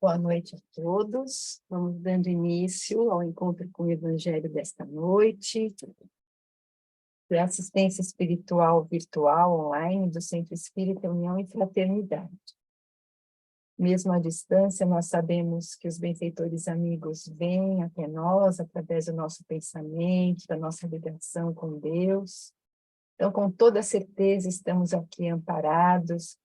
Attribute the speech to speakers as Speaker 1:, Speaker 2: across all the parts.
Speaker 1: Boa noite a todos. Vamos dando início ao encontro com o Evangelho desta noite, da assistência espiritual virtual online do Centro Espírita União e Fraternidade. Mesmo à distância, nós sabemos que os benfeitores amigos vêm até nós através do nosso pensamento, da nossa ligação com Deus. Então, com toda certeza, estamos aqui amparados,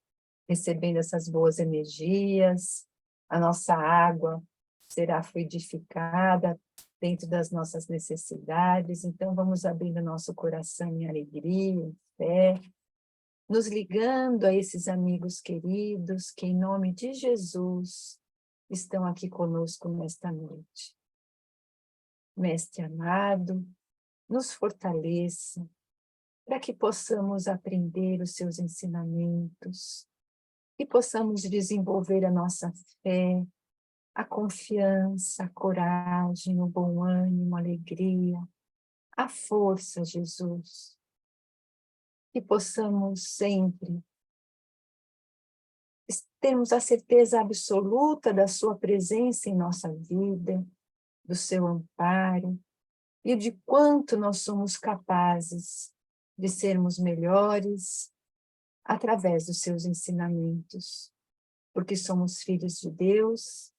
Speaker 1: recebendo essas boas energias. A nossa água será fluidificada dentro das nossas necessidades. Então, vamos abrindo nosso coração em alegria, em fé, nos ligando a esses amigos queridos que, em nome de Jesus, estão aqui conosco nesta noite. Mestre amado, nos fortaleça para que possamos aprender os seus ensinamentos, que possamos desenvolver a nossa fé, a confiança, a coragem, o bom ânimo, a alegria, a força, Jesus. Que possamos sempre termos a certeza absoluta da sua presença em nossa vida, do seu amparo, e de quanto nós somos capazes de sermos melhores através dos seus ensinamentos, porque somos filhos de Deus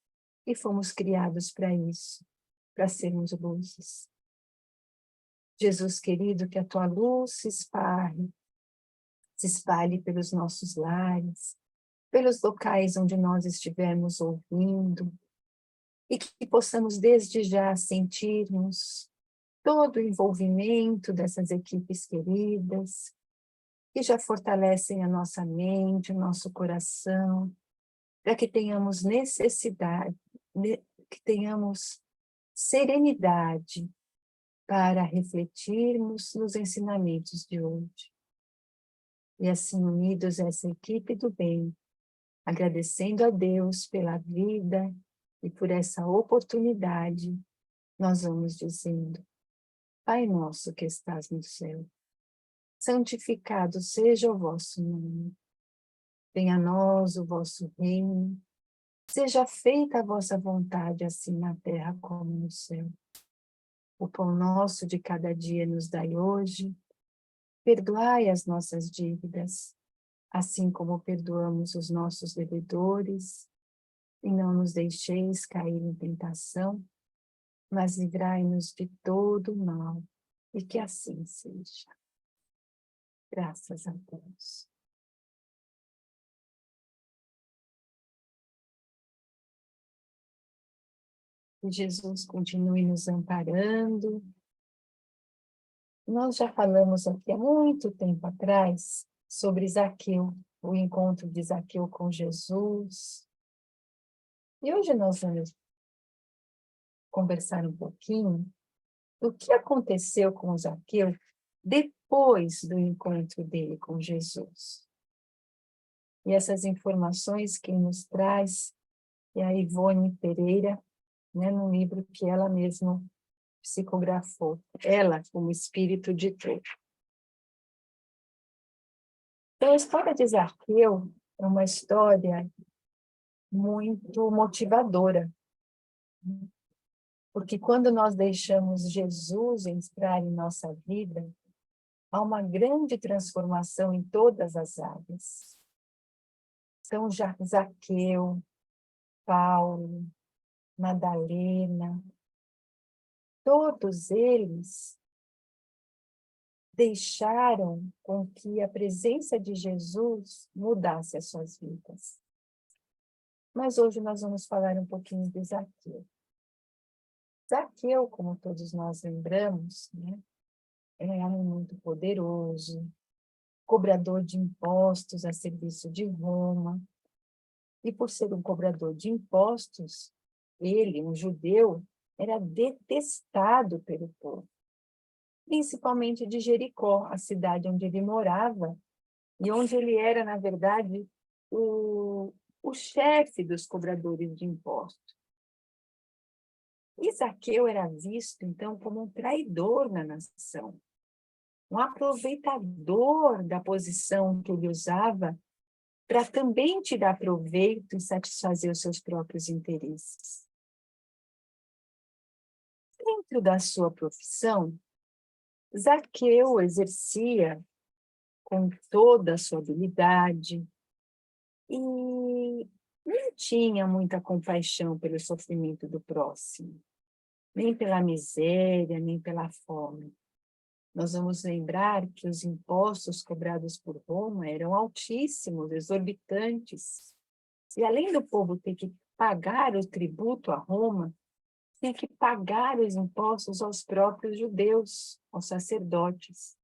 Speaker 1: e fomos criados para isso, para sermos luzes. Jesus querido, que a tua luz se espalhe pelos nossos lares, pelos locais onde nós estivermos ouvindo, e que possamos desde já sentirmos todo o envolvimento dessas equipes queridas, que já fortalecem a nossa mente, o nosso coração, para que tenhamos necessidade, que tenhamos serenidade para refletirmos nos ensinamentos de hoje. E assim, unidos a essa equipe do bem, agradecendo a Deus pela vida e por essa oportunidade, nós vamos dizendo: Pai nosso que estás no céu, santificado seja o vosso nome. Venha a nós o vosso reino, seja feita a vossa vontade, assim na terra como no céu. O pão nosso de cada dia nos dai hoje, perdoai as nossas dívidas, assim como perdoamos os nossos devedores, e não nos deixeis cair em tentação, mas livrai-nos de todo o mal, e que assim seja. Graças a Deus. Que Jesus continue nos amparando. Nós já falamos aqui há muito tempo atrás sobre Zaqueu, o encontro de Zaqueu com Jesus. E hoje nós vamos conversar um pouquinho do que aconteceu com Zaqueu depois do encontro dele com Jesus. E essas informações quem nos traz é a Ivone Pereira, né, no livro que ela mesma psicografou, ela como espírito ditou. Então, a história de Zaqueu é uma história muito motivadora, porque quando nós deixamos Jesus entrar em nossa vida, há uma grande transformação em todas as áreas. Então, Zaqueu, Paulo, Madalena, todos eles deixaram com que a presença de Jesus mudasse as suas vidas. Mas hoje nós vamos falar um pouquinho de Zaqueu. Zaqueu, como todos nós lembramos, né, era um homem muito poderoso, cobrador de impostos a serviço de Roma. E por ser um cobrador de impostos, ele, um judeu, era detestado pelo povo, principalmente de Jericó, a cidade onde ele morava, e onde ele era, na verdade, o chefe dos cobradores de impostos. E Zaqueu era visto, então, como um traidor na nação, um aproveitador da posição que ele usava para também tirar proveito e satisfazer os seus próprios interesses. Dentro da sua profissão, Zaqueu exercia com toda a sua habilidade e não tinha muita compaixão pelo sofrimento do próximo, nem pela miséria, nem pela fome. Nós vamos lembrar que os impostos cobrados por Roma eram altíssimos, exorbitantes. E além do povo ter que pagar o tributo a Roma, tinha que pagar os impostos aos próprios judeus, aos sacerdotes.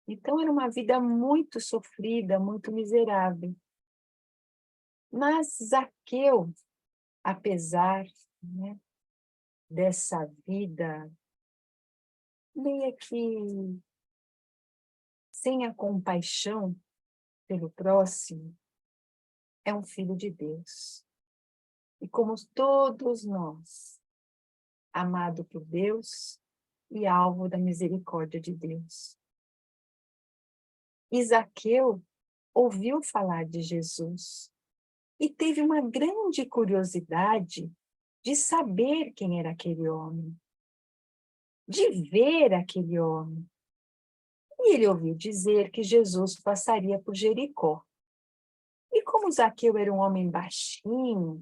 Speaker 1: Então era uma vida muito sofrida, muito miserável. Mas Zaqueu, apesar, né, dessa vida meio que sem a compaixão pelo próximo, é um filho de Deus. E como todos nós, amado por Deus e alvo da misericórdia de Deus. E Zaqueu ouviu falar de Jesus e teve uma grande curiosidade de saber quem era aquele homem, de ver aquele homem. E ele ouviu dizer que Jesus passaria por Jericó. E como Zaqueu era um homem baixinho,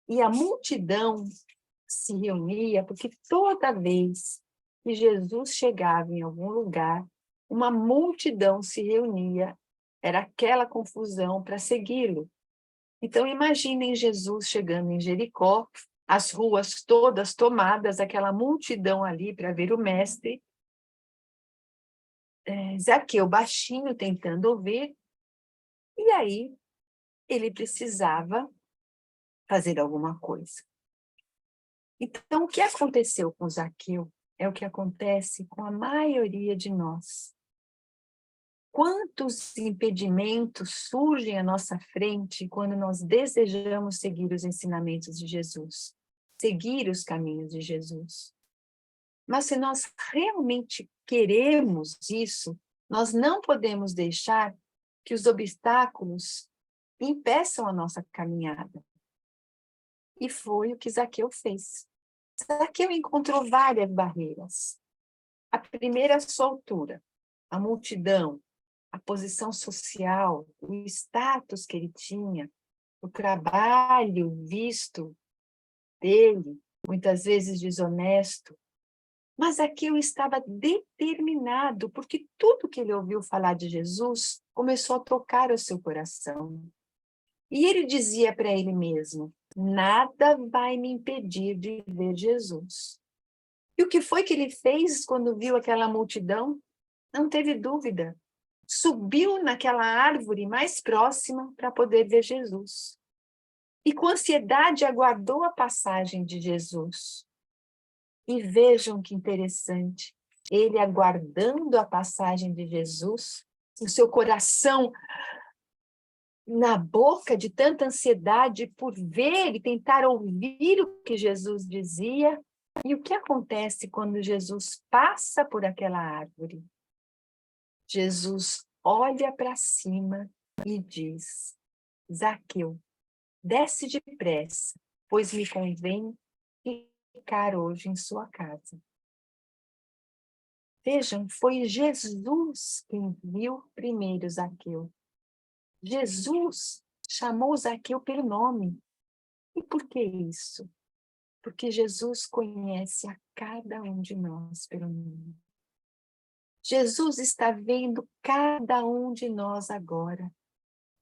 Speaker 1: e a multidão se reunia, porque toda vez que Jesus chegava em algum lugar, uma multidão se reunia, era aquela confusão para segui-lo. Então imaginem Jesus chegando em Jericó, as ruas todas tomadas, aquela multidão ali para ver o mestre, Zaqueu baixinho tentando ouvir, e aí ele precisava fazer alguma coisa. Então, o que aconteceu com Zaqueu é o que acontece com a maioria de nós. Quantos impedimentos surgem à nossa frente quando nós desejamos seguir os ensinamentos de Jesus, seguir os caminhos de Jesus. Mas se nós realmente queremos isso, nós não podemos deixar que os obstáculos impeçam a nossa caminhada. E foi o que Zaqueu fez. Zaqueu encontrou várias barreiras. A primeira, a sua altura, a multidão, a posição social, o status que ele tinha, o trabalho visto dele, muitas vezes desonesto. Mas Zaqueu estava determinado, porque tudo que ele ouviu falar de Jesus começou a tocar o seu coração. E ele dizia para ele mesmo: nada vai me impedir de ver Jesus. E o que foi que ele fez quando viu aquela multidão? Não teve dúvida. Subiu naquela árvore mais próxima para poder ver Jesus. E com ansiedade aguardou a passagem de Jesus. E vejam que interessante, ele aguardando a passagem de Jesus, o seu coração na boca de tanta ansiedade por ver e tentar ouvir o que Jesus dizia. E o que acontece quando Jesus passa por aquela árvore? Jesus olha para cima e diz: Zaqueu, desce depressa, pois me convém ficar hoje em sua casa. Vejam, foi Jesus quem viu primeiro Zaqueu. Jesus chamou Zaqueu pelo nome. E por que isso? Porque Jesus conhece a cada um de nós pelo nome. Jesus está vendo cada um de nós agora.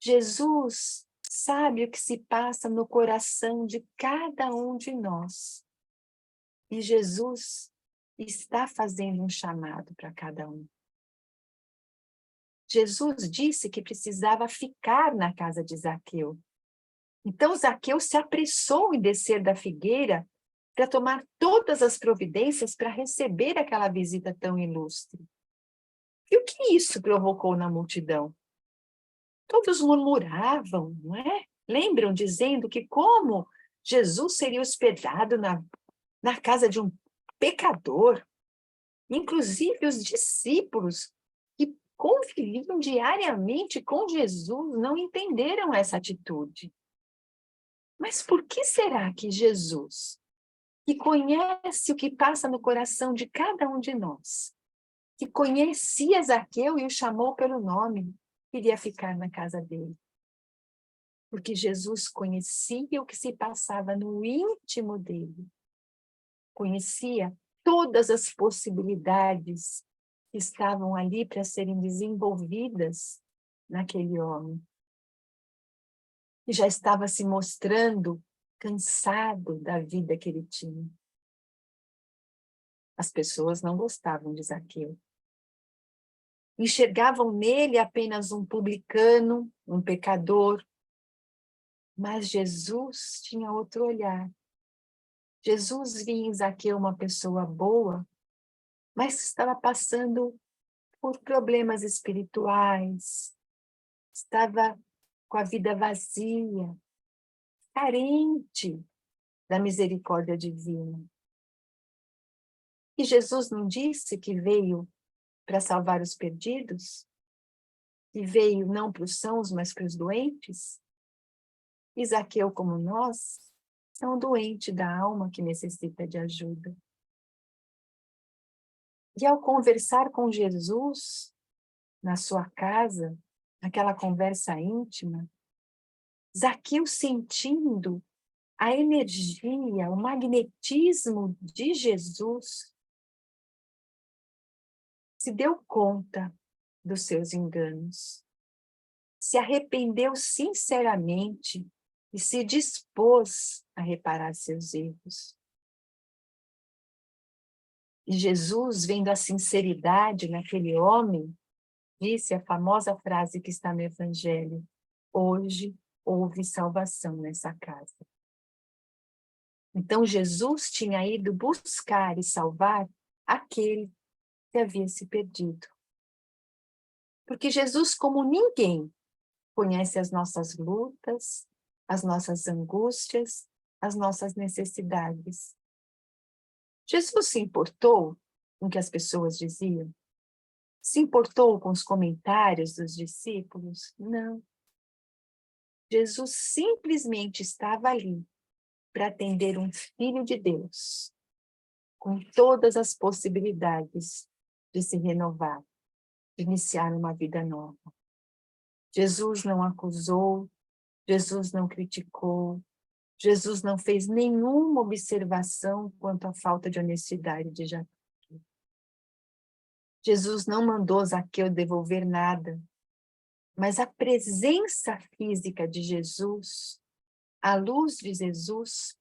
Speaker 1: Jesus sabe o que se passa no coração de cada um de nós. E Jesus está fazendo um chamado para cada um. Jesus disse que precisava ficar na casa de Zaqueu. Então Zaqueu se apressou em descer da figueira para tomar todas as providências para receber aquela visita tão ilustre. E o que isso provocou na multidão? Todos murmuravam, não é? Lembram, dizendo que como Jesus seria hospedado na casa de um pecador, inclusive os discípulos, que conviviam diariamente com Jesus não entenderam essa atitude. Mas por que será que Jesus, que conhece o que passa no coração de cada um de nós, que conhecia Zaqueu e o chamou pelo nome, queria ficar na casa dele? Porque Jesus conhecia o que se passava no íntimo dele. Conhecia todas as possibilidades que estavam ali para serem desenvolvidas naquele homem. E já estava se mostrando cansado da vida que ele tinha. As pessoas não gostavam de Zaqueu. Enxergavam nele apenas um publicano, um pecador. Mas Jesus tinha outro olhar. Jesus via em Zaqueu uma pessoa boa, mas estava passando por problemas espirituais, estava com a vida vazia, carente da misericórdia divina. E Jesus não disse que veio para salvar os perdidos? Que veio não para os sãos, mas para os doentes? E Zaqueu, como nós, é um doente da alma que necessita de ajuda. E ao conversar com Jesus, na sua casa, naquela conversa íntima, Zaqueu sentindo a energia, o magnetismo de Jesus, se deu conta dos seus enganos, se arrependeu sinceramente e se dispôs a reparar seus erros. E Jesus, vendo a sinceridade naquele homem, disse a famosa frase que está no Evangelho: hoje houve salvação nessa casa. Então Jesus tinha ido buscar e salvar aquele que havia se perdido. Porque Jesus, como ninguém, conhece as nossas lutas, as nossas angústias, as nossas necessidades. Jesus se importou com o que as pessoas diziam? Se importou com os comentários dos discípulos? Não. Jesus simplesmente estava ali para atender um filho de Deus, com todas as possibilidades de se renovar, de iniciar uma vida nova. Jesus não acusou, Jesus não criticou, Jesus não fez nenhuma observação quanto à falta de honestidade de Zaqueu. Jesus não mandou Zaqueu devolver nada, mas a presença física de Jesus, a luz de Jesus,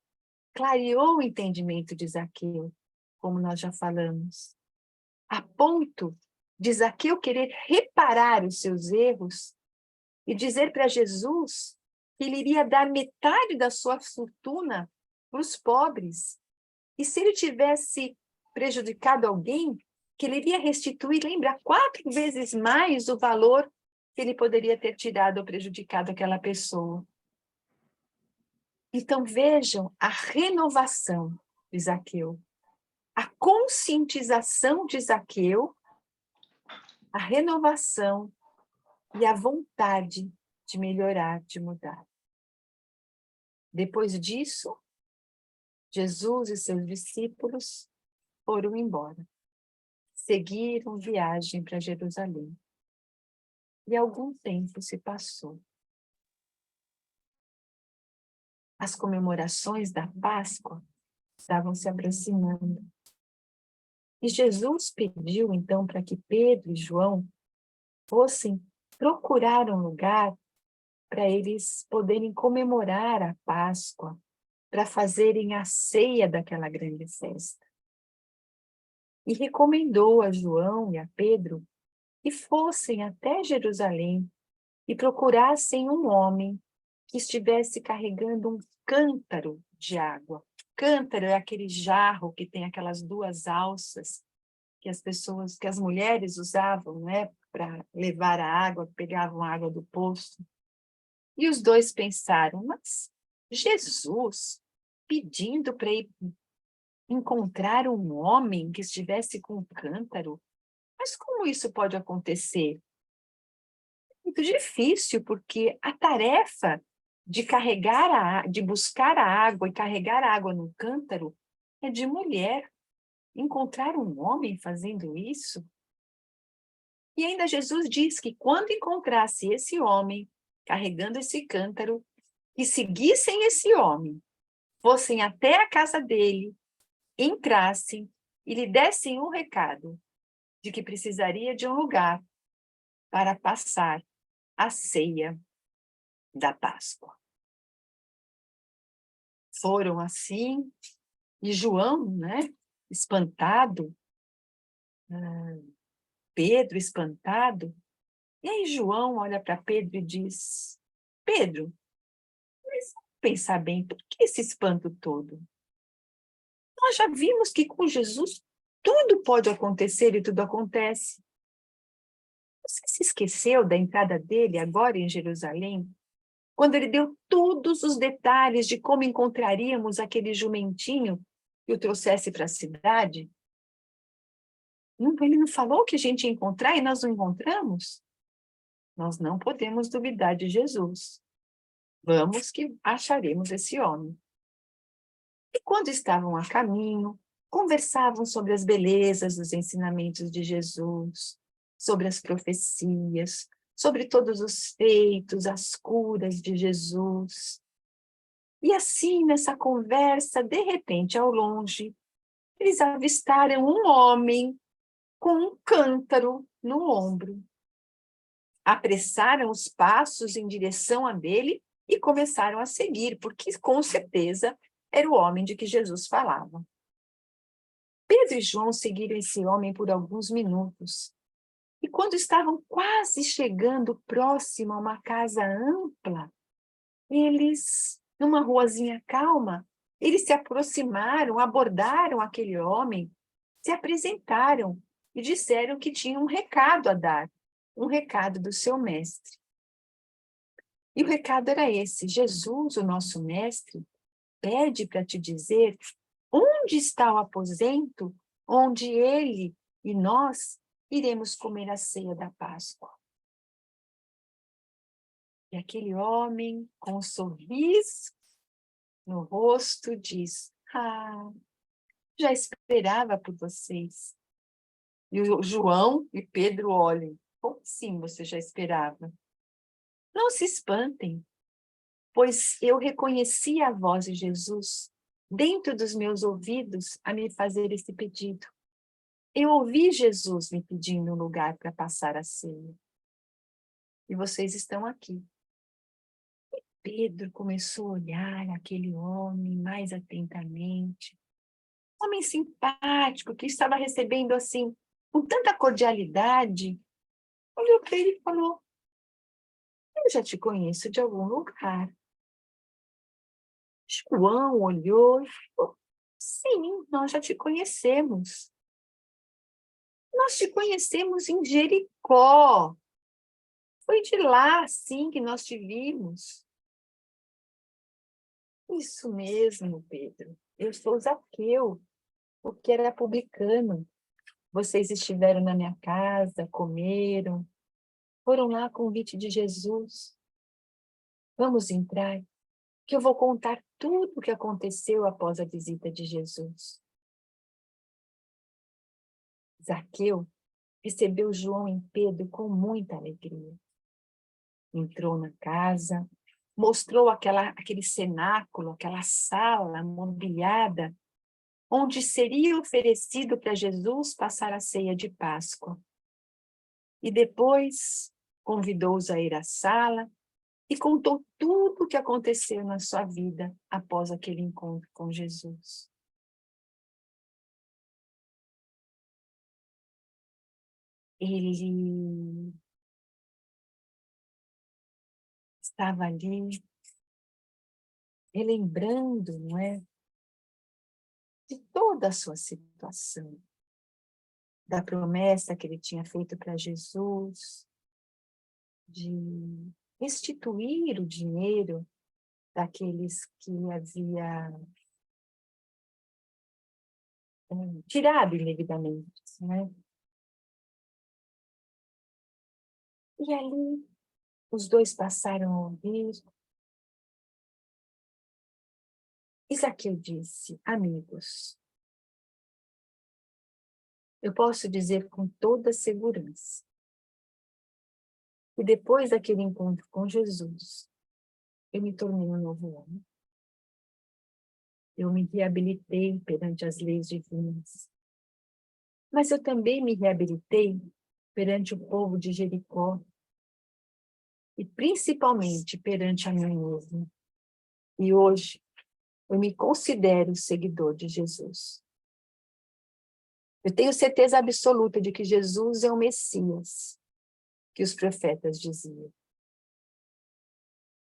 Speaker 1: clareou o entendimento de Zaqueu, como nós já falamos, a ponto de Zaqueu querer reparar os seus erros e dizer para Jesus que ele iria dar metade da sua fortuna para os pobres. E se ele tivesse prejudicado alguém, que ele iria restituir, lembra, 4 vezes mais o valor que ele poderia ter tirado ou prejudicado aquela pessoa. Então vejam a renovação de Zaqueu, a conscientização de Zaqueu, a renovação e a vontade de melhorar, de mudar. Depois disso, Jesus e seus discípulos foram embora. Seguiram viagem para Jerusalém. E algum tempo se passou. As comemorações da Páscoa estavam se aproximando. E Jesus pediu, então, para que Pedro e João fossem procurar um lugar para eles poderem comemorar a Páscoa, para fazerem a ceia daquela grande festa. E recomendou a João e a Pedro que fossem até Jerusalém e procurassem um homem que estivesse carregando um cântaro de água. Cântaro é aquele jarro que tem aquelas 2 alças que as mulheres usavam, né, para levar a água, pegavam a água do poço. E os dois pensaram, mas Jesus pedindo para ir encontrar um homem que estivesse com um cântaro, mas como isso pode acontecer? muito difícil, porque a tarefa de carregar de buscar a água e carregar a água no cântaro é de mulher. Encontrar um homem fazendo isso? E ainda Jesus diz que quando encontrasse esse homem carregando esse cântaro, que seguissem esse homem, fossem até a casa dele, entrassem e lhe dessem um recado de que precisaria de um lugar para passar a ceia da Páscoa. Foram assim, e João, né, espantado, Pedro espantado, e aí João olha para Pedro e diz: Pedro, mas vamos pensar bem, por que esse espanto todo? Nós já vimos que com Jesus tudo pode acontecer e tudo acontece. Você se esqueceu da entrada dele agora em Jerusalém? Quando ele deu todos os detalhes de como encontraríamos aquele jumentinho que o trouxesse para a cidade? Ele não falou que a gente ia encontrar e nós não encontramos? Nós não podemos duvidar de Jesus. Vamos que acharemos esse homem. E quando estavam a caminho, conversavam sobre as belezas dos ensinamentos de Jesus, sobre as profecias, sobre todos os feitos, as curas de Jesus. E assim, nessa conversa, de repente, ao longe, eles avistaram um homem com um cântaro no ombro. Apressaram os passos em direção a dele e começaram a seguir, porque com certeza era o homem de que Jesus falava. Pedro e João seguiram esse homem por alguns minutos. E quando estavam quase chegando próximo a uma casa ampla, numa ruazinha calma, eles se aproximaram, abordaram aquele homem, se apresentaram e disseram que tinham um recado a dar, um recado do seu mestre. E o recado era esse: Jesus, o nosso mestre, pede para te dizer onde está o aposento onde ele e nós iremos comer a ceia da Páscoa. E aquele homem, com um sorriso no rosto, diz: já esperava por vocês. E o João e Pedro olham: como assim você já esperava? Não se espantem, pois eu reconheci a voz de Jesus dentro dos meus ouvidos a me fazer esse pedido. Eu ouvi Jesus me pedindo um lugar para passar a ceia. E vocês estão aqui. Pedro começou a olhar aquele homem mais atentamente. Um homem simpático, que estava recebendo assim, com tanta cordialidade. Olhou para ele e falou: eu já te conheço de algum lugar. João olhou e falou: sim, nós já te conhecemos. Nós te conhecemos em Jericó. Foi de lá, sim, que nós te vimos. Isso mesmo, Pedro. Eu sou Zaqueu, o que era publicano. Vocês estiveram na minha casa, comeram, foram lá a convite de Jesus. Vamos entrar, que eu vou contar tudo o que aconteceu após a visita de Jesus. Zaqueu recebeu João e Pedro com muita alegria. Entrou na casa, mostrou aquele cenáculo, aquela sala mobiliada, onde seria oferecido para Jesus passar a ceia de Páscoa. E depois convidou-os a ir à sala e contou tudo o que aconteceu na sua vida após aquele encontro com Jesus. Ele estava ali relembrando, não é, de toda a sua situação, da promessa que ele tinha feito para Jesus, de restituir o dinheiro daqueles que havia tirado indevidamente, né? E ali Os dois passaram a ouvir. E Zaqueu disse: amigos, eu posso dizer com toda segurança que depois daquele encontro com Jesus, eu me tornei um novo homem. Eu me reabilitei perante as leis divinas. Mas eu também me reabilitei perante o povo de Jericó e principalmente perante a mim mesma. E hoje eu me considero seguidor de Jesus. Eu tenho certeza absoluta de que Jesus é o Messias que os profetas diziam.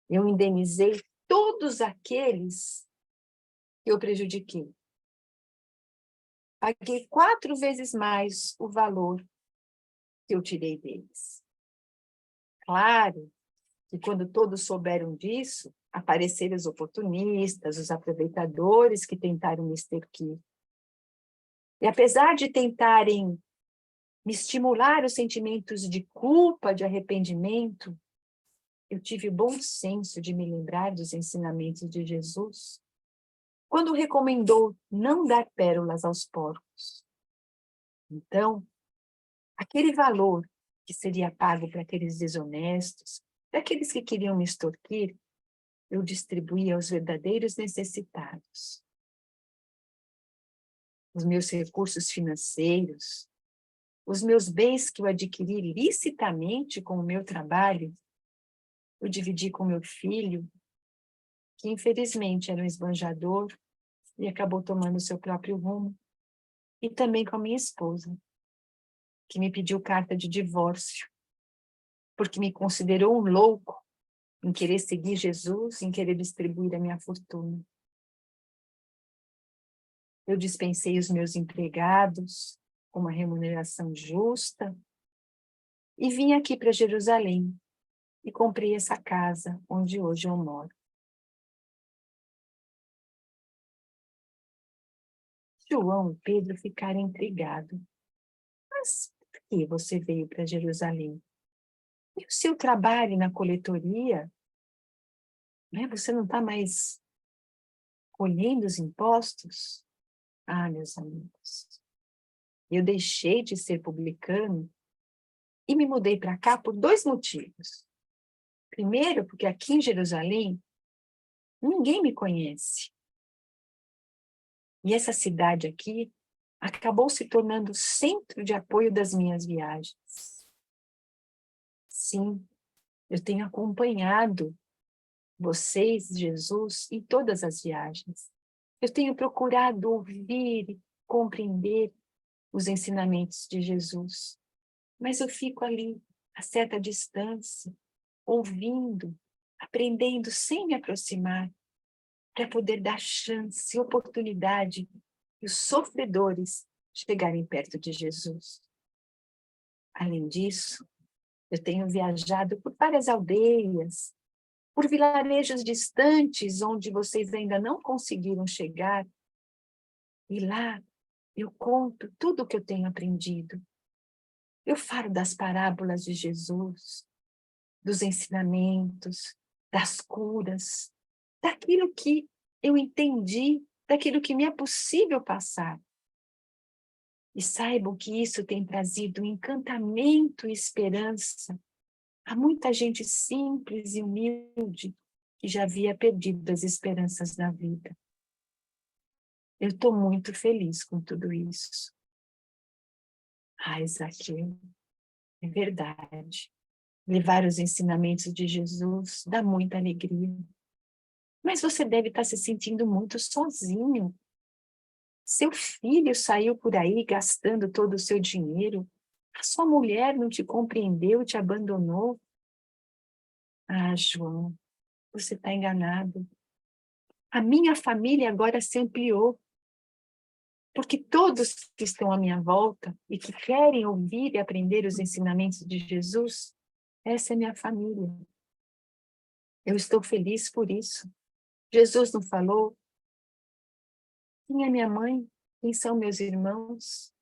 Speaker 1: Eu indenizei todos aqueles que eu prejudiquei. Paguei 4 vezes mais o valor que eu tirei deles. Claro que quando todos souberam disso, apareceram os oportunistas, os aproveitadores que tentaram me extorquir. E apesar de tentarem me estimular os sentimentos de culpa, de arrependimento, eu tive o bom senso de me lembrar dos ensinamentos de Jesus, quando recomendou não dar pérolas aos porcos. Então, aquele valor que seria pago para aqueles desonestos, para aqueles que queriam me extorquir, eu distribuí aos verdadeiros necessitados. Os meus recursos financeiros, os meus bens que eu adquiri licitamente com o meu trabalho, eu dividi com meu filho, que infelizmente era um esbanjador e acabou tomando o seu próprio rumo, e também com a minha esposa, que me pediu carta de divórcio, porque me considerou um louco em querer seguir Jesus, em querer distribuir a minha fortuna. Eu dispensei os meus empregados com uma remuneração justa e vim aqui para Jerusalém e comprei essa casa onde hoje eu moro. João e Pedro ficaram intrigados. Mas por que você veio para Jerusalém? E o seu trabalho na coletoria? Né? Você não está mais colhendo os impostos? Ah, meus amigos, eu deixei de ser publicano e me mudei para cá por 2 motivos. Primeiro, porque aqui em Jerusalém, ninguém me conhece. E essa cidade aqui acabou se tornando o centro de apoio das minhas viagens. Sim, eu tenho acompanhado vocês, Jesus, em todas as viagens. Eu tenho procurado ouvir e compreender os ensinamentos de Jesus. Mas eu fico ali, a certa distância, ouvindo, aprendendo sem me aproximar, para poder dar chance, oportunidade e os sofredores chegarem perto de Jesus. Além disso, eu tenho viajado por várias aldeias, por vilarejos distantes onde vocês ainda não conseguiram chegar, e lá eu conto tudo o que eu tenho aprendido. Eu falo das parábolas de Jesus, dos ensinamentos, das curas, daquilo que eu entendi, daquilo que me é possível passar. E saibam que isso tem trazido encantamento e esperança a muita gente simples e humilde que já havia perdido as esperanças na vida. Eu estou muito feliz com tudo isso. Ai, Zaqueu, é verdade. Levar os ensinamentos de Jesus dá muita alegria. Mas você deve estar se sentindo muito sozinho. Seu filho saiu por aí gastando todo o seu dinheiro. A sua mulher não te compreendeu, te abandonou. Ah, João, você está enganado. A minha família agora se ampliou, porque todos que estão à minha volta e que querem ouvir e aprender os ensinamentos de Jesus, essa é minha família. Eu estou feliz por isso. Jesus não falou: quem é minha mãe? Quem são meus irmãos?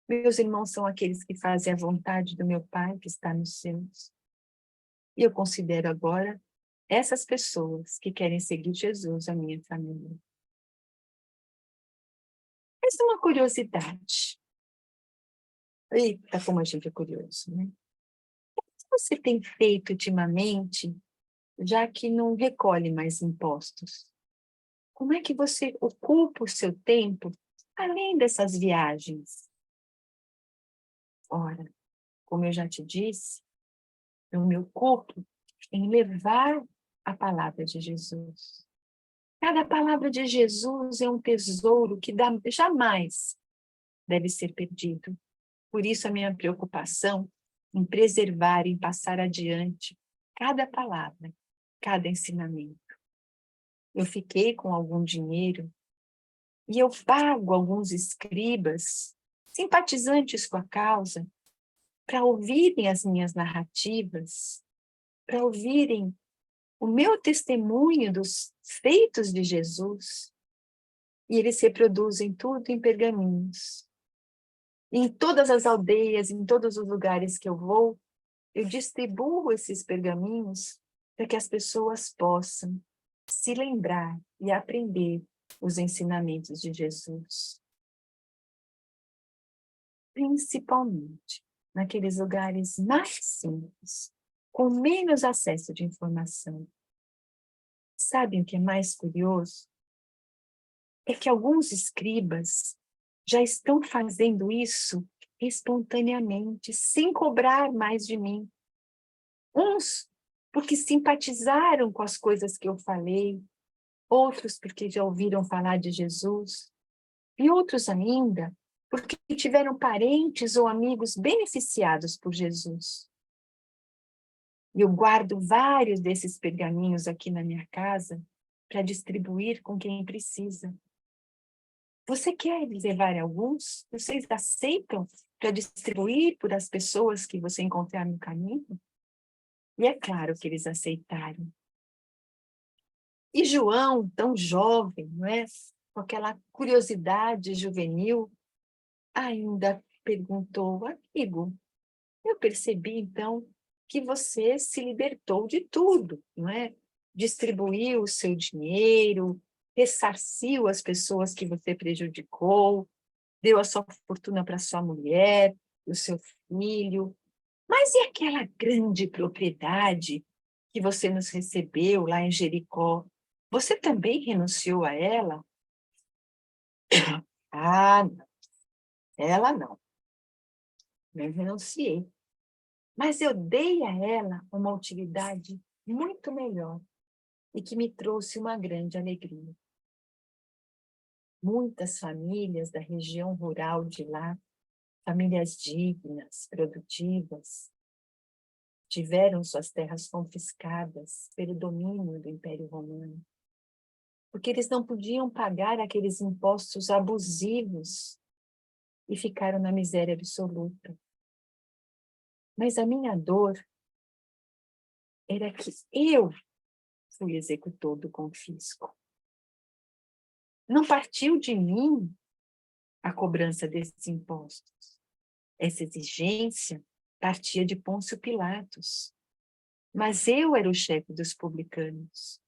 Speaker 1: Meus irmãos são aqueles que fazem a vontade do meu Pai que está nos céus. E eu considero agora essas pessoas que querem seguir Jesus, a minha família. Essa é uma curiosidade. Eita, como a gente é curioso, né? O que você tem feito ultimamente, já que não recolhe mais impostos? Como é que você ocupa o seu tempo, além dessas viagens? Ora, como eu já te disse, eu me ocupo em levar a palavra de Jesus. Cada palavra de Jesus é um tesouro que jamais deve ser perdido. Por isso a minha preocupação em preservar, em passar adiante cada palavra, cada ensinamento. Eu fiquei com algum dinheiro e eu pago alguns escribas, simpatizantes com a causa, para ouvirem as minhas narrativas, para ouvirem o meu testemunho dos feitos de Jesus. E eles reproduzem tudo em pergaminhos. Em todas as aldeias, em todos os lugares que eu vou, eu distribuo esses pergaminhos para que as pessoas possam se lembrar e aprender os ensinamentos de Jesus. Principalmente naqueles lugares mais simples, com menos acesso de informação. Sabem o que é mais curioso? É que alguns escribas já estão fazendo isso espontaneamente, sem cobrar mais de mim. Uns porque simpatizaram com as coisas que eu falei, outros porque já ouviram falar de Jesus, e outros ainda porque tiveram parentes ou amigos beneficiados por Jesus. E eu guardo vários desses pergaminhos aqui na minha casa para distribuir com quem precisa. Você quer levar alguns? Vocês aceitam para distribuir por as pessoas que você encontrar no caminho? E é claro que eles aceitaram. E João, tão jovem, não é? Com aquela curiosidade juvenil, ainda perguntou: amigo, eu percebi então que você se libertou de tudo, não é? Distribuiu o seu dinheiro, ressarciu as pessoas que você prejudicou, deu a sua fortuna para sua mulher, o seu filho. Mas e aquela grande propriedade que você nos recebeu lá em Jericó? Você também renunciou a ela? Ah, não, ela não. Nem renunciei. Mas eu dei a ela uma utilidade muito melhor e que me trouxe uma grande alegria. Muitas famílias da região rural de lá, famílias dignas, produtivas, tiveram suas terras confiscadas pelo domínio do Império Romano, porque eles não podiam pagar aqueles impostos abusivos e ficaram na miséria absoluta. Mas a minha dor era que eu fui executor do confisco. Não partiu de mim a cobrança desses impostos. Essa exigência partia de Pôncio Pilatos. Mas eu era o chefe dos publicanos.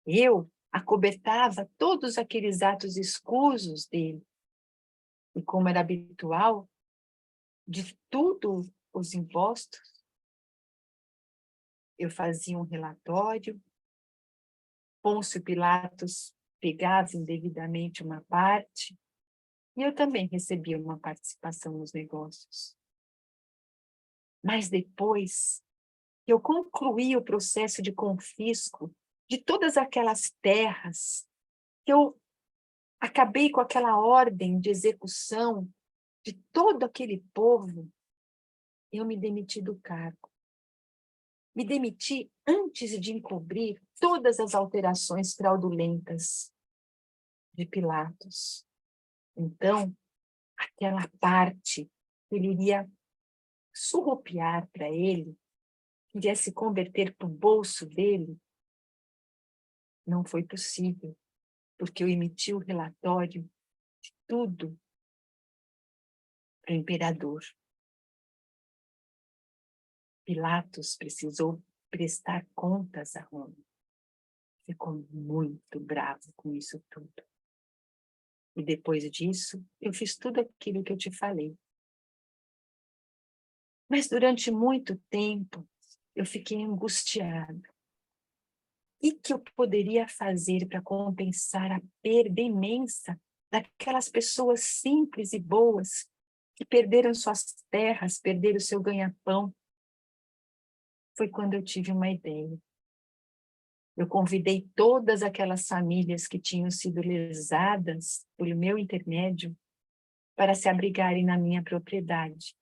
Speaker 1: Eu acobertava todos aqueles atos escusos dele. E como era habitual, de tudo os impostos, eu fazia um relatório, Pôncio Pilatos pegava indevidamente uma parte, e eu também recebia uma participação nos negócios. Mas depois que eu concluí o processo de confisco de todas aquelas terras, que eu acabei com aquela ordem de execução de todo aquele povo, eu me demiti do cargo. Me demiti antes de encobrir todas as alterações fraudulentas de Pilatos. Então, aquela parte que ele iria surrupiar para ele, iria se converter para o bolso dele, não foi possível, porque eu emiti o relatório de tudo para o imperador. Pilatos precisou prestar contas a Roma. Ficou muito bravo com isso tudo. E depois disso, eu fiz tudo aquilo que eu te falei. Mas durante muito tempo, eu fiquei angustiada. O que eu poderia fazer para compensar a perda imensa daquelas pessoas simples e boas que perderam suas terras, perderam o seu ganha-pão? Foi quando eu tive uma ideia. Eu convidei todas aquelas famílias que tinham sido lesadas pelo meu intermédio para se abrigarem na minha propriedade.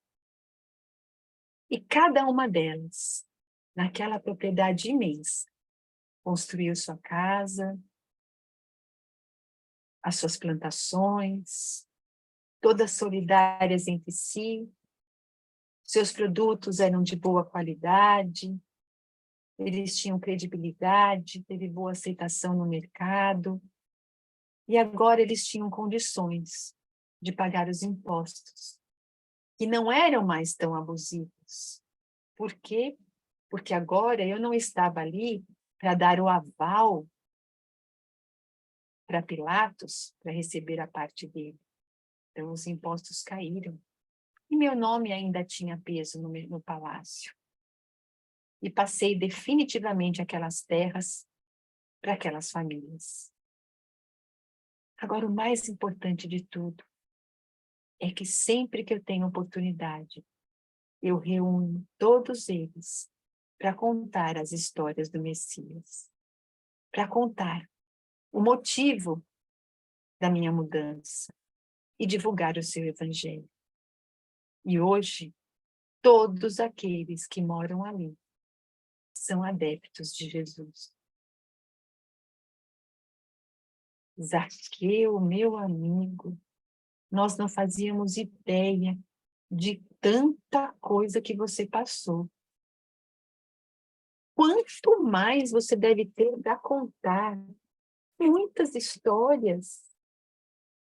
Speaker 1: E cada uma delas, naquela propriedade imensa, construiu sua casa, as suas plantações, todas solidárias entre si, seus produtos eram de boa qualidade, eles tinham credibilidade, teve boa aceitação no mercado, e agora eles tinham condições de pagar os impostos, que não eram mais tão abusivos. Por quê? Porque agora eu não estava ali para dar o aval para Pilatos, para receber a parte dele. Então, os impostos caíram. E meu nome ainda tinha peso no palácio. E passei definitivamente aquelas terras para aquelas famílias. Agora, o mais importante de tudo é que sempre que eu tenho oportunidade, eu reúno todos eles para contar as histórias do Messias, para contar o motivo da minha mudança e divulgar o seu evangelho. E hoje, todos aqueles que moram ali são adeptos de Jesus. Zaqueu, meu amigo, nós não fazíamos ideia de tanta coisa que você passou. Quanto mais você deve ter para contar? Muitas histórias.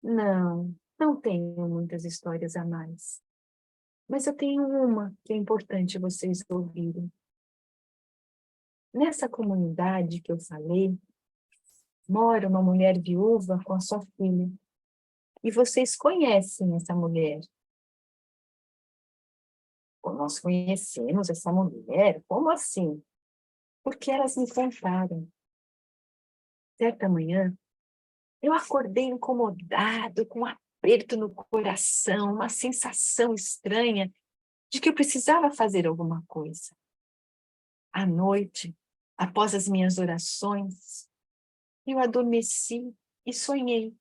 Speaker 1: Não tenho muitas histórias a mais. Mas eu tenho uma que é importante vocês ouvirem. Nessa comunidade que eu falei, mora uma mulher viúva com a sua filha. E vocês conhecem essa mulher. Nós conhecemos essa mulher? Como assim? Porque elas me contaram. Certa manhã, eu acordei incomodado, com um aperto no coração, uma sensação estranha de que eu precisava fazer alguma coisa. À noite, após as minhas orações, eu adormeci e sonhei.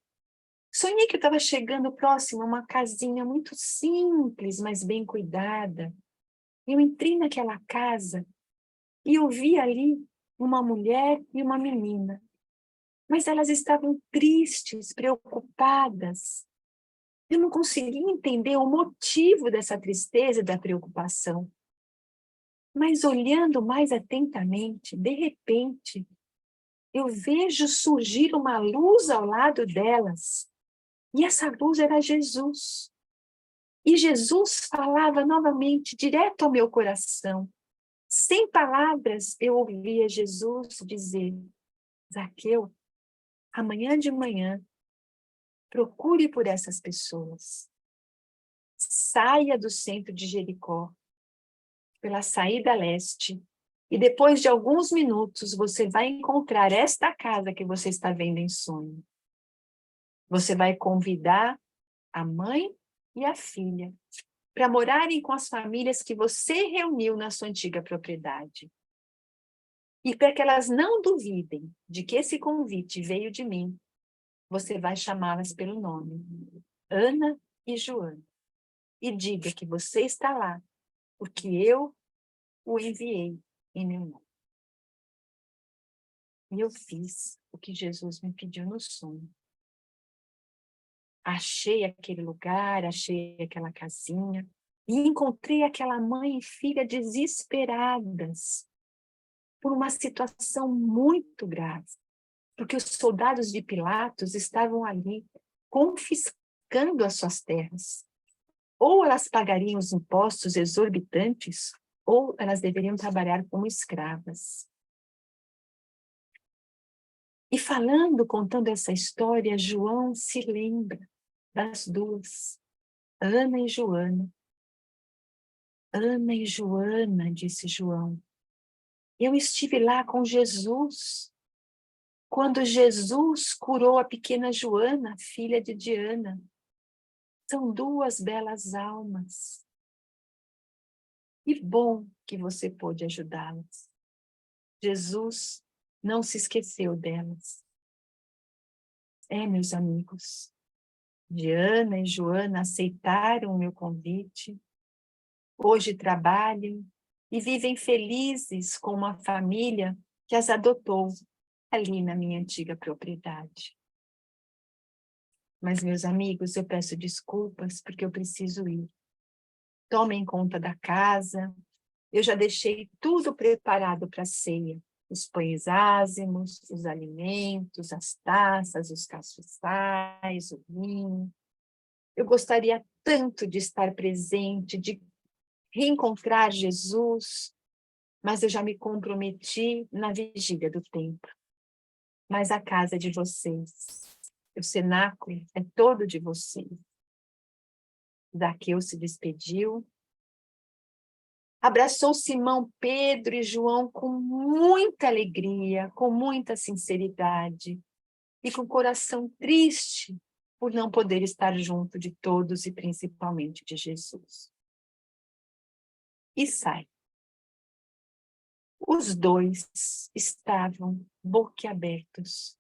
Speaker 1: Sonhei que eu estava chegando próximo a uma casinha muito simples, mas bem cuidada. Eu entrei naquela casa e eu vi ali uma mulher e uma menina. Mas elas estavam tristes, preocupadas. Eu não conseguia entender o motivo dessa tristeza e da preocupação. Mas olhando mais atentamente, de repente, eu vejo surgir uma luz ao lado delas. E essa luz era Jesus. E Jesus falava novamente, direto ao meu coração. Sem palavras, eu ouvia Jesus dizer: Zaqueu, amanhã de manhã, procure por essas pessoas. Saia do centro de Jericó, pela saída leste, e depois de alguns minutos você vai encontrar esta casa que você está vendo em sonho. Você vai convidar a mãe e a filha para morarem com as famílias que você reuniu na sua antiga propriedade. E para que elas não duvidem de que esse convite veio de mim, você vai chamá-las pelo nome, Ana e Joana. E diga que você está lá, porque eu o enviei em meu nome. E eu fiz o que Jesus me pediu no sonho. Achei aquele lugar, achei aquela casinha, e encontrei aquela mãe e filha desesperadas por uma situação muito grave, porque os soldados de Pilatos estavam ali confiscando as suas terras. Ou elas pagariam os impostos exorbitantes, ou elas deveriam trabalhar como escravas. E falando, contando essa história, João se lembra das duas, Ana e Joana. Ana e Joana, disse João, eu estive lá com Jesus, quando Jesus curou a pequena Joana, filha de Diana. São duas belas almas. Que bom que você pôde ajudá-las. Jesus não se esqueceu delas. Meus amigos, Diana e Joana aceitaram o meu convite. Hoje trabalham e vivem felizes com uma família que as adotou ali na minha antiga propriedade. Mas, meus amigos, eu peço desculpas porque eu preciso ir. Tomem conta da casa. Eu já deixei tudo preparado para a ceia. Os pães ázimos, os alimentos, as taças, os castiçais, o vinho. Eu gostaria tanto de estar presente, de reencontrar Jesus, mas eu já me comprometi na vigília do templo. Mas a casa é de vocês. O cenáculo é todo de vocês. Zaqueu se despediu, abraçou Simão, Pedro e João com muita alegria, com muita sinceridade e com o coração triste por não poder estar junto de todos e principalmente de Jesus. E sai. Os dois estavam boquiabertos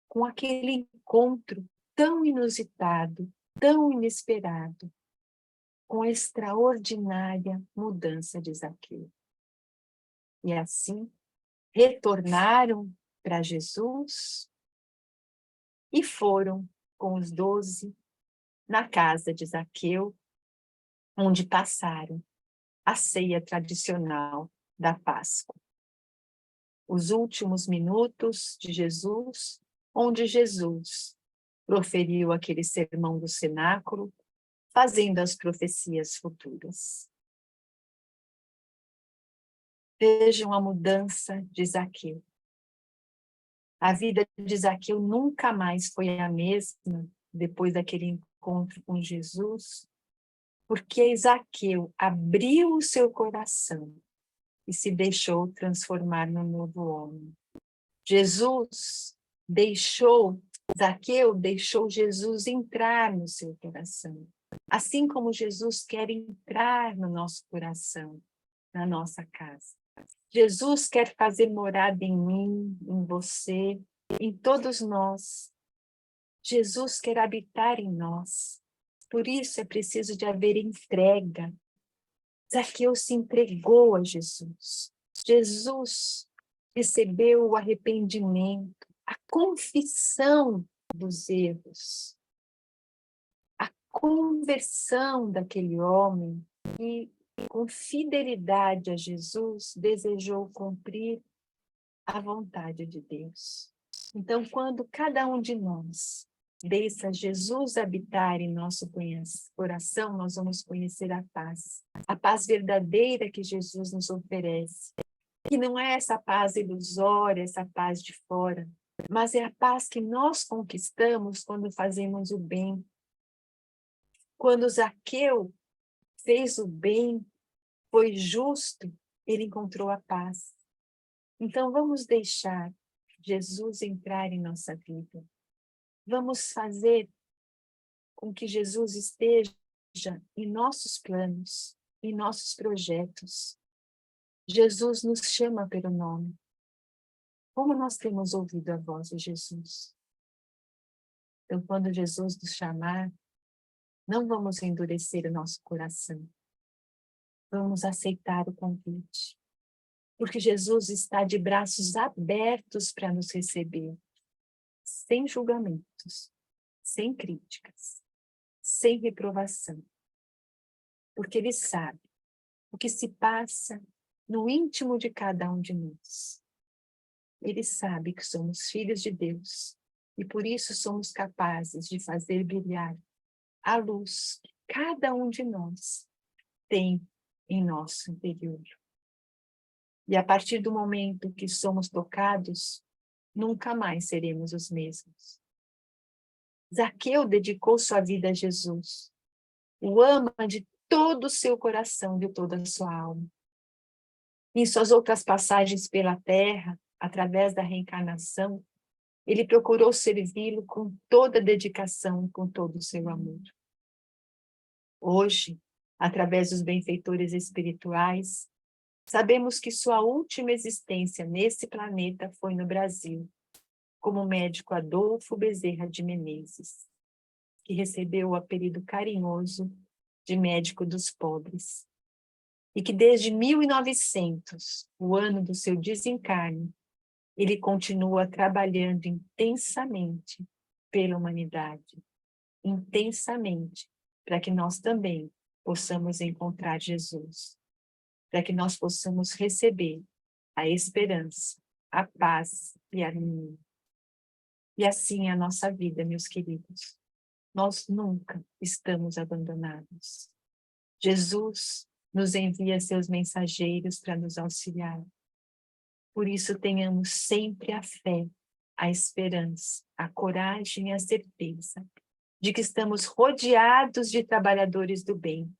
Speaker 1: com aquele encontro tão inusitado, tão inesperado, com a extraordinária mudança de Zaqueu. E assim, retornaram para Jesus e foram com os 12 na casa de Zaqueu, onde passaram a ceia tradicional da Páscoa. Os últimos minutos de Jesus, onde Jesus proferiu aquele sermão do cenáculo, fazendo as profecias futuras. Vejam a mudança de Zaqueu. A vida de Zaqueu nunca mais foi a mesma depois daquele encontro com Jesus, porque Zaqueu abriu o seu coração e se deixou transformar num novo homem. Zaqueu deixou Jesus entrar no seu coração, assim como Jesus quer entrar no nosso coração, na nossa casa. Jesus quer fazer morada em mim, em você, em todos nós. Jesus quer habitar em nós. Por isso é preciso de haver entrega. Zaqueu se entregou a Jesus. Jesus recebeu o arrependimento, a confissão dos erros, a conversão daquele homem que, com fidelidade a Jesus, desejou cumprir a vontade de Deus. Então, quando cada um de nós deixa Jesus habitar em nosso coração, nós vamos conhecer a paz verdadeira que Jesus nos oferece, que não é essa paz ilusória, essa paz de fora, mas é a paz que nós conquistamos quando fazemos o bem. Quando Zaqueu fez o bem, foi justo, ele encontrou a paz. Então, vamos deixar Jesus entrar em nossa vida. Vamos fazer com que Jesus esteja em nossos planos, em nossos projetos. Jesus nos chama pelo nome. Como nós temos ouvido a voz de Jesus? Então, quando Jesus nos chamar, não vamos endurecer o nosso coração. Vamos aceitar o convite. Porque Jesus está de braços abertos para nos receber, sem julgamentos, sem críticas, sem reprovação. Porque Ele sabe o que se passa no íntimo de cada um de nós. Ele sabe que somos filhos de Deus e por isso somos capazes de fazer brilhar a luz que cada um de nós tem em nosso interior. E a partir do momento que somos tocados, nunca mais seremos os mesmos. Zaqueu dedicou sua vida a Jesus. O ama de todo o seu coração, de toda a sua alma. Em suas outras passagens pela terra, através da reencarnação, ele procurou servi-lo com toda a dedicação, com todo o seu amor. Hoje, através dos benfeitores espirituais, sabemos que sua última existência nesse planeta foi no Brasil, como médico Adolfo Bezerra de Menezes, que recebeu o apelido carinhoso de médico dos pobres, e que desde 1900, o ano do seu desencarne, ele continua trabalhando intensamente pela humanidade, intensamente, para que nós também possamos encontrar Jesus, para que nós possamos receber a esperança, a paz e a harmonia. E assim é a nossa vida, meus queridos. Nós nunca estamos abandonados. Jesus nos envia seus mensageiros para nos auxiliar. Por isso, tenhamos sempre a fé, a esperança, a coragem e a certeza de que estamos rodeados de trabalhadores do bem.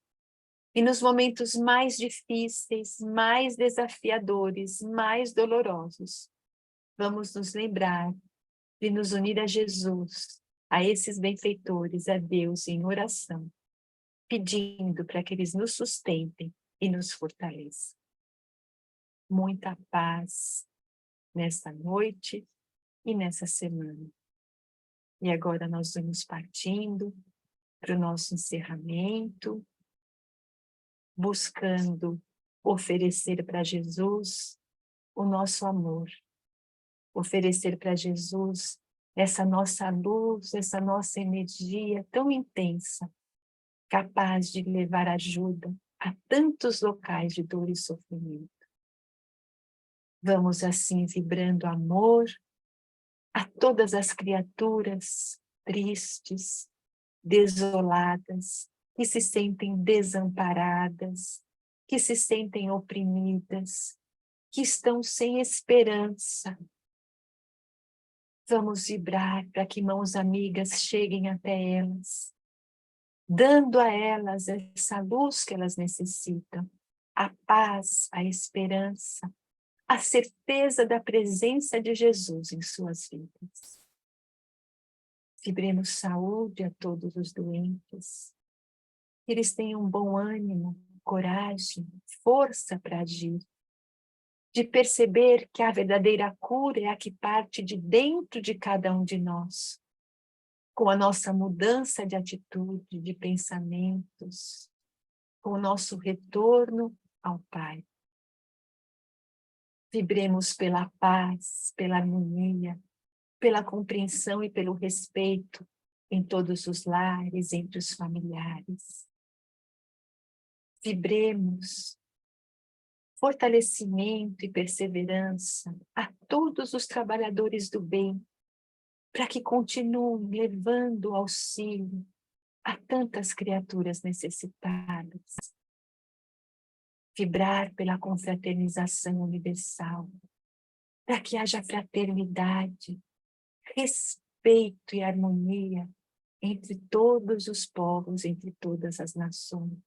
Speaker 1: E nos momentos mais difíceis, mais desafiadores, mais dolorosos, vamos nos lembrar de nos unir a Jesus, a esses benfeitores, a Deus em oração, pedindo para que eles nos sustentem e nos fortaleçam. Muita paz nesta noite e nessa semana. E agora nós vamos partindo para o nosso encerramento, buscando oferecer para Jesus o nosso amor, oferecer para Jesus essa nossa luz, essa nossa energia tão intensa, capaz de levar ajuda a tantos locais de dor e sofrimento. Vamos assim vibrando amor a todas as criaturas tristes, desoladas, que se sentem desamparadas, que se sentem oprimidas, que estão sem esperança. Vamos vibrar para que mãos amigas cheguem até elas, dando a elas essa luz que elas necessitam, a paz, a esperança, a certeza da presença de Jesus em suas vidas. Vibremos saúde a todos os doentes, que eles tenham bom ânimo, coragem, força para agir, de perceber que a verdadeira cura é a que parte de dentro de cada um de nós, com a nossa mudança de atitude, de pensamentos, com o nosso retorno ao Pai. Vibremos pela paz, pela harmonia, pela compreensão e pelo respeito em todos os lares, entre os familiares. Vibremos fortalecimento e perseverança a todos os trabalhadores do bem, para que continuem levando auxílio a tantas criaturas necessitadas. Vibrar pela confraternização universal, para que haja fraternidade, respeito e harmonia entre todos os povos, entre todas as nações.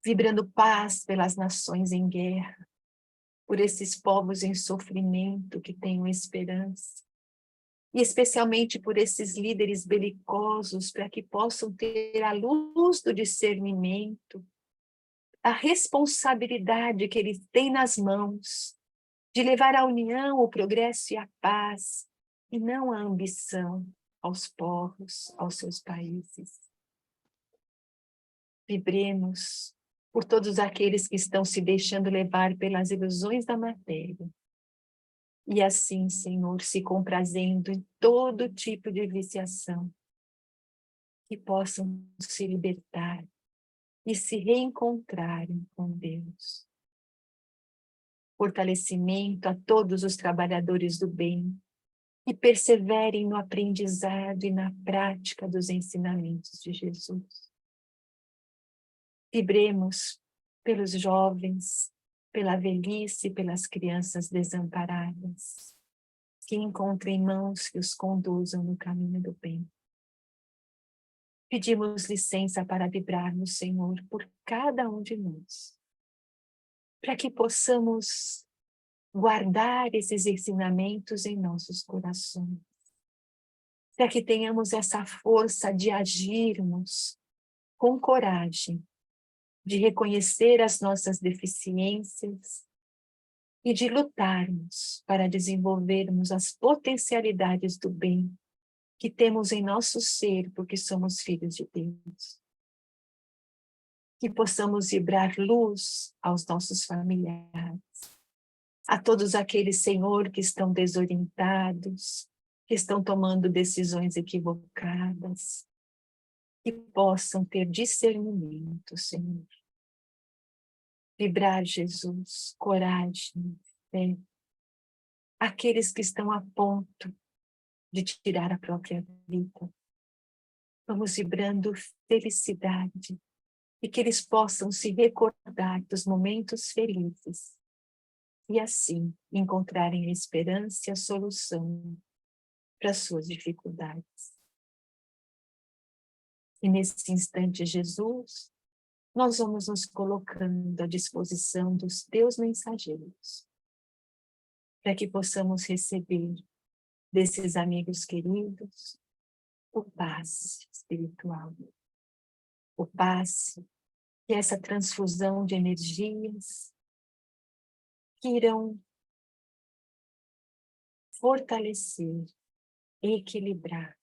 Speaker 1: Vibrando paz pelas nações em guerra, por esses povos em sofrimento que tenham esperança, e especialmente por esses líderes belicosos, para que possam ter a luz do discernimento, a responsabilidade que eles têm nas mãos, de levar a união, o progresso e a paz, e não a ambição aos povos, aos seus países. Vibremos por todos aqueles que estão se deixando levar pelas ilusões da matéria. E assim, Senhor, se comprazendo em todo tipo de viciação, que possam se libertar e se reencontrarem com Deus. Fortalecimento a todos os trabalhadores do bem, que perseverem no aprendizado e na prática dos ensinamentos de Jesus. Vibremos pelos jovens, pela velhice, pelas crianças desamparadas, que encontrem mãos que os conduzam no caminho do bem. Pedimos licença para vibrarmos, Senhor, por cada um de nós, para que possamos guardar esses ensinamentos em nossos corações, para que tenhamos essa força de agirmos com coragem, de reconhecer as nossas deficiências e de lutarmos para desenvolvermos as potencialidades do bem que temos em nosso ser, porque somos filhos de Deus. Que possamos vibrar luz aos nossos familiares, a todos aqueles, Senhor, que estão desorientados, que estão tomando decisões equivocadas, que possam ter discernimento, Senhor. Vibrar, Jesus, coragem, fé. Aqueles que estão a ponto de tirar a própria vida. Vamos vibrando felicidade e que eles possam se recordar dos momentos felizes e assim encontrarem a esperança e a solução para as suas dificuldades. E nesse instante, Jesus, nós vamos nos colocando à disposição dos teus mensageiros, para que possamos receber desses amigos queridos o passe espiritual, o passe que é essa transfusão de energias que irão fortalecer, equilibrar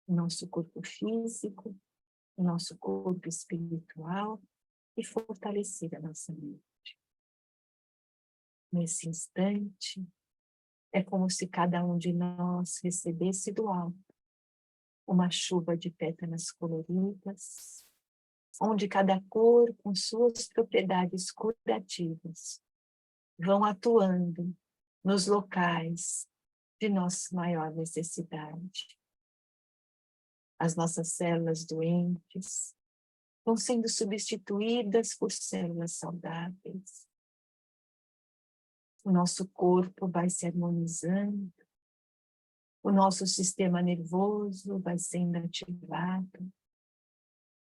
Speaker 1: o nosso corpo físico, o nosso corpo espiritual e fortalecer a nossa mente. Nesse instante, é como se cada um de nós recebesse do alto uma chuva de pétalas coloridas, onde cada cor, com suas propriedades curativas, vão atuando nos locais de nossa maior necessidade. As nossas células doentes vão sendo substituídas por células saudáveis. O nosso corpo vai se harmonizando, o nosso sistema nervoso vai sendo ativado,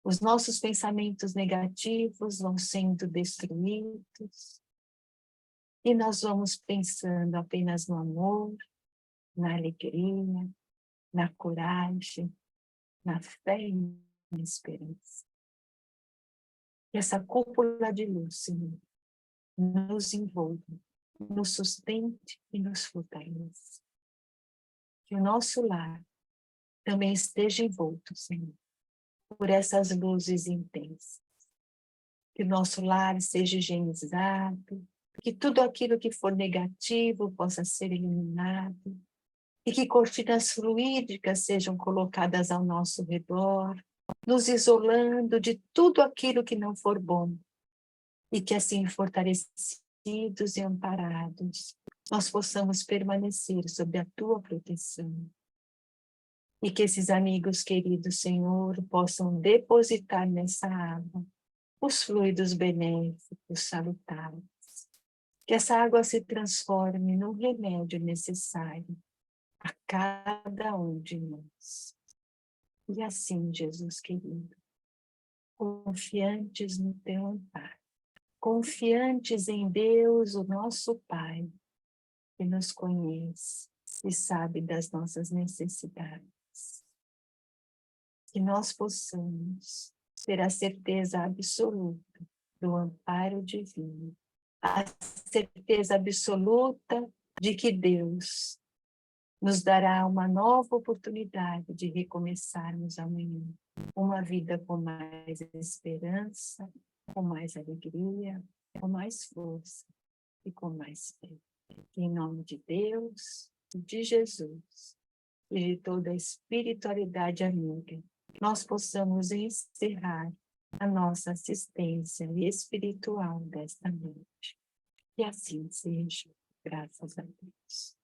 Speaker 1: os nossos pensamentos negativos vão sendo destruídos, e nós vamos pensando apenas no amor, na alegria, na coragem, na fé e na esperança. Que essa cúpula de luz, Senhor, nos envolva, nos sustente e nos fortaleça. Que o nosso lar também esteja envolto, Senhor, por essas luzes intensas. Que o nosso lar seja higienizado, que tudo aquilo que for negativo possa ser eliminado, e que cortinas fluídicas sejam colocadas ao nosso redor, nos isolando de tudo aquilo que não for bom, e que assim fortalecidos e amparados, nós possamos permanecer sob a tua proteção. E que esses amigos queridos, Senhor, possam depositar nessa água os fluidos benéficos, salutares. Que essa água se transforme num remédio necessário a cada um de nós. E assim, Jesus querido, confiantes no teu amparo, confiantes em Deus, o nosso Pai, que nos conhece e sabe das nossas necessidades. Que nós possamos ter a certeza absoluta do amparo divino, a certeza absoluta de que Deus nos dará uma nova oportunidade de recomeçarmos amanhã, uma vida com mais esperança, com mais alegria, com mais força e com mais fé. Em nome de Deus, de Jesus e de toda a espiritualidade amiga, nós possamos encerrar a nossa assistência espiritual desta noite. Que assim seja, graças a Deus.